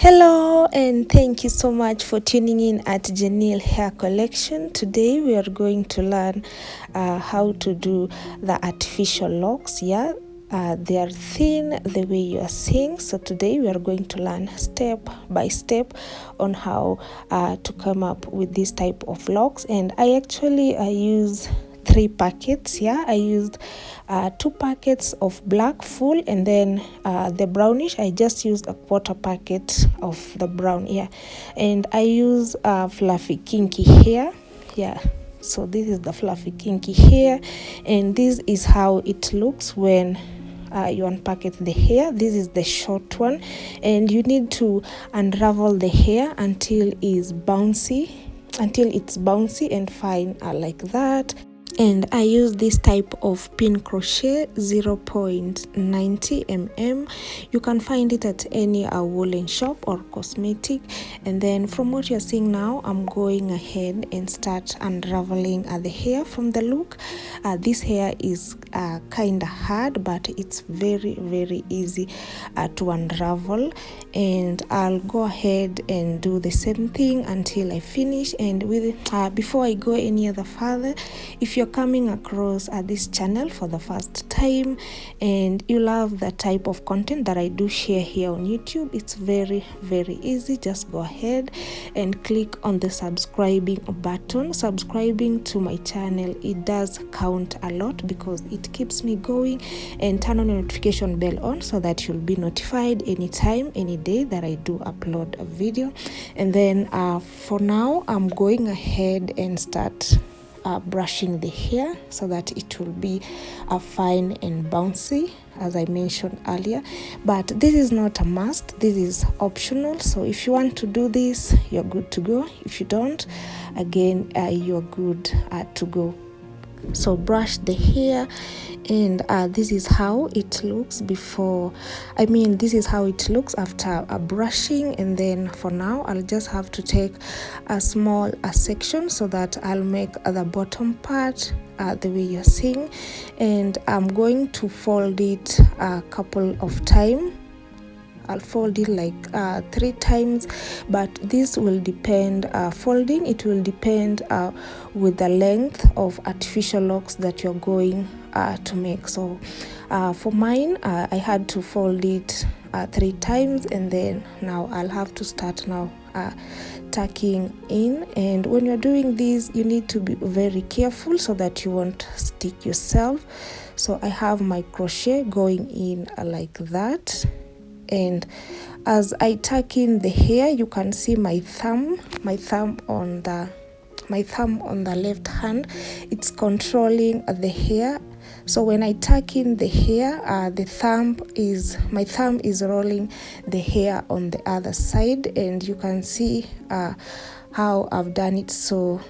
Hello and thank you so much for tuning in at Janelle Hair Collection. Today we are going to learn how to do the artificial locks. They are thin the way you are seeing. So today we are going to learn step by step on how to come up with this type of locks. And I use 3 packets. I used 2 packets of black full, and then the brownish I just used a quarter packet of the brown. And I use fluffy kinky hair. So this is the fluffy kinky hair, and this is how it looks when you unpack the hair. This is the short one, and you need to unravel the hair until it's bouncy and fine, like that. And I use this type of pin crochet 0.90 mm. You can find it at any woolen shop or cosmetic. And then from what you're seeing now, I'm going ahead and start unraveling the hair. From the look, this hair is kind of hard, but it's very, very easy to unravel. And I'll go ahead and do the same thing until I finish. And before I go any other further, if you're coming across this channel for the first time and you love the type of content that I do share here on YouTube, it's very, very easy. Just go ahead and click on the subscribing button. Subscribing to my channel, it does count a lot because it keeps me going. And turn on the notification bell on so that you'll be notified anytime, any day that I do upload a video. And then for now, I'm going ahead and start brushing the hair so that it will be fine and bouncy, as I mentioned earlier. But this is not a must, this is optional. So if you want to do this, you're good to go. If you don't, again, you're good to go. So brush the hair, and this is how it looks this is how it looks after brushing. And then for now, I'll just have to take a small section so that I'll make the bottom part the way you're seeing, and I'm going to fold it a couple of times. I'll fold it like 3 times, but this will depend, folding, it will depend with the length of artificial locks that you're going to make. So for mine, I had to fold it 3 times, and then now I'll have to start now tucking in. And when you're doing this, you need to be very careful so that you won't stick yourself. So I have my crochet going in like that. And as I tuck in the hair, you can see my thumb on the left hand, it's controlling the hair. So when I tuck in the hair, my thumb is rolling the hair on the other side, and you can see how I've done it so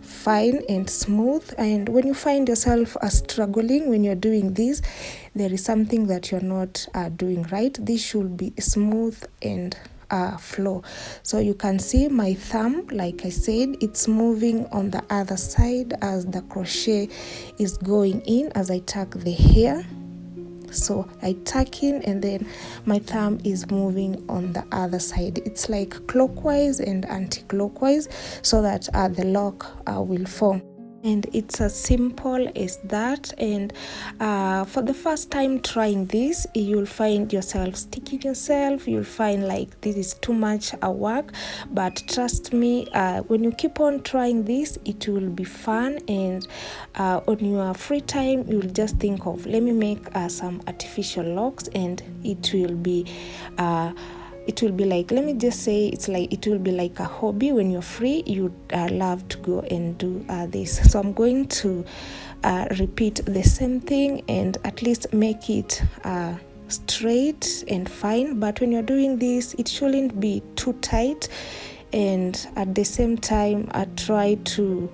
fine and smooth. And when you find yourself struggling when you're doing this, there is something that you're not doing right. This should be smooth and flow. So you can see my thumb, like I said, it's moving on the other side as the crochet is going in as I tuck the hair. So I tuck in, and then my thumb is moving on the other side. It's like clockwise and anti-clockwise so that the lock will form. And it's as simple as that. And for the first time trying this, you'll find yourself sticking yourself. You'll find like this is too much work. But trust me, when you keep on trying this, it will be fun. And on your free time, you'll just think of, let me make some artificial locks, and it will be like, let me just say, it will be like a hobby. When you're free, you'd love to go and do this. So I'm going to repeat the same thing and at least make it straight and fine. But when you're doing this, it shouldn't be too tight. And at the same time, try to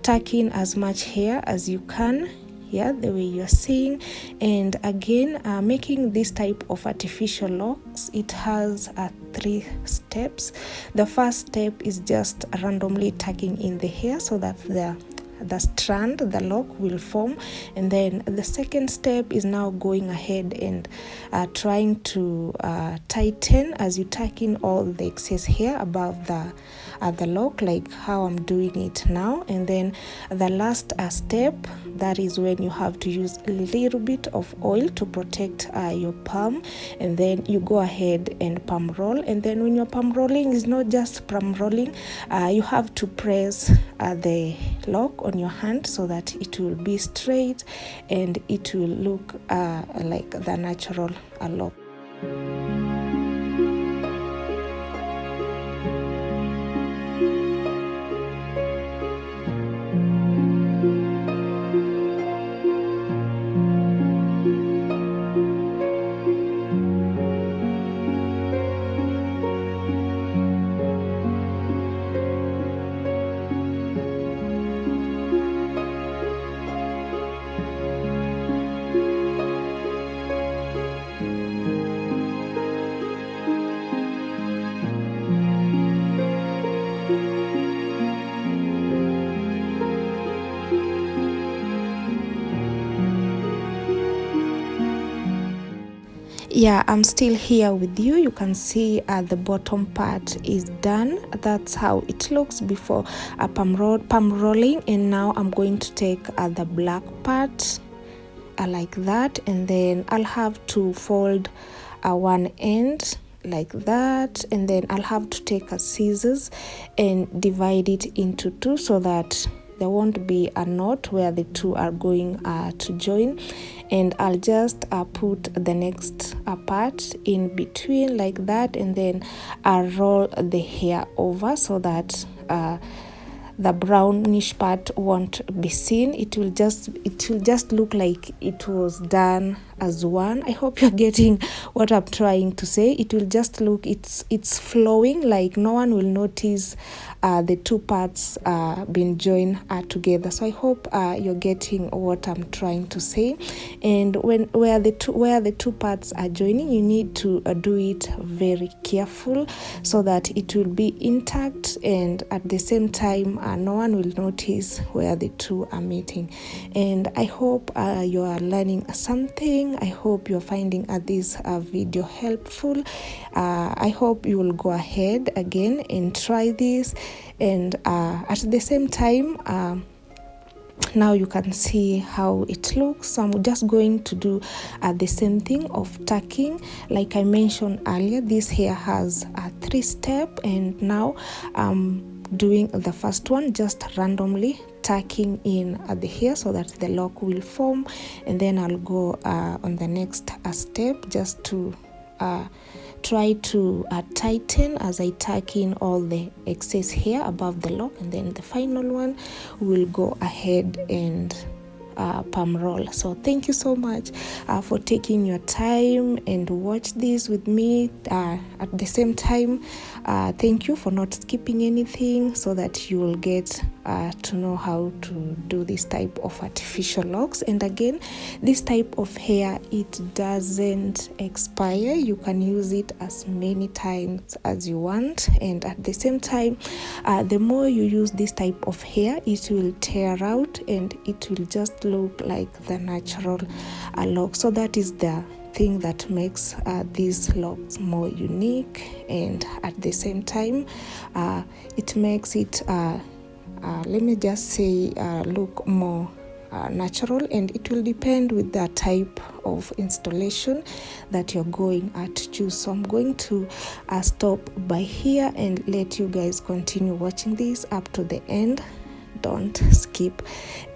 tuck in as much hair as you can, the way you're seeing. And again, making this type of artificial locks, it has 3 steps. The first step is just randomly tucking in the hair so that strand, the lock will form. And then the second step is now going ahead and trying to tighten as you tuck in all the excess hair above the lock, like how I'm doing it now. And then the last step, that is when you have to use a little bit of oil to protect your palm, and then you go ahead and palm roll. And then when you're palm rolling, it's not just palm rolling, you have to press the lock on your hand so that it will be straight and it will look like the natural lock. Yeah, I'm still here with you. You can see the bottom part is done. That's how it looks before palm rolling. And now I'm going to take the black part like that, and then I'll have to fold one end like that, and then I'll have to take a scissors and divide it into two so that there won't be a knot where the two are going to join. And I'll just put the next part in between like that, and then I'll roll the hair over so that the brownish part won't be seen. It will just look like it was done as one. I hope you're getting what I'm trying to say. It will just look, it's flowing, like no one will notice the two parts being joined together. So I hope you're getting what I'm trying to say. And where the two parts are joining, you need to do it very careful so that it will be intact, and at the same time no one will notice where the two are meeting. And I hope you are learning something. I hope you're finding this video helpful. I hope you will go ahead again and try this. And at the same time, now you can see how it looks. So I'm just going to do the same thing of tucking. Like I mentioned earlier, this hair has a 3-step, and now doing the first one, just randomly tucking in the hair so that the lock will form. And then I'll go on the next step just to try to tighten as I tuck in all the excess hair above the lock. And then the final one will go ahead and palm roll. So thank you so much for taking your time and watch this with me. At the same time, thank you for not skipping anything, so that you will get to know how to do this type of artificial locks. And again, this type of hair, it doesn't expire. You can use it as many times as you want. And at the same time, the more you use this type of hair, it will tear out and it will just look like the natural lock. So that is the thing that makes these locks more unique, and at the same time it makes it let me just say look more natural. And it will depend with the type of installation that you're going to choose. So I'm going to stop by here and let you guys continue watching this up to the end. Don't skip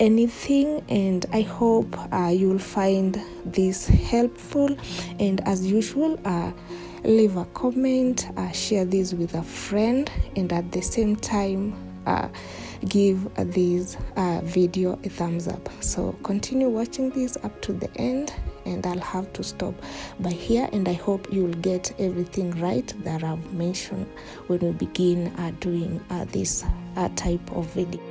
anything, and I hope you'll find this helpful. And as usual, leave a comment, share this with a friend, and at the same time give this video a thumbs up. So continue watching this up to the end, and I'll have to stop by here. And I hope you'll get everything right that I've mentioned when we begin doing this type of video.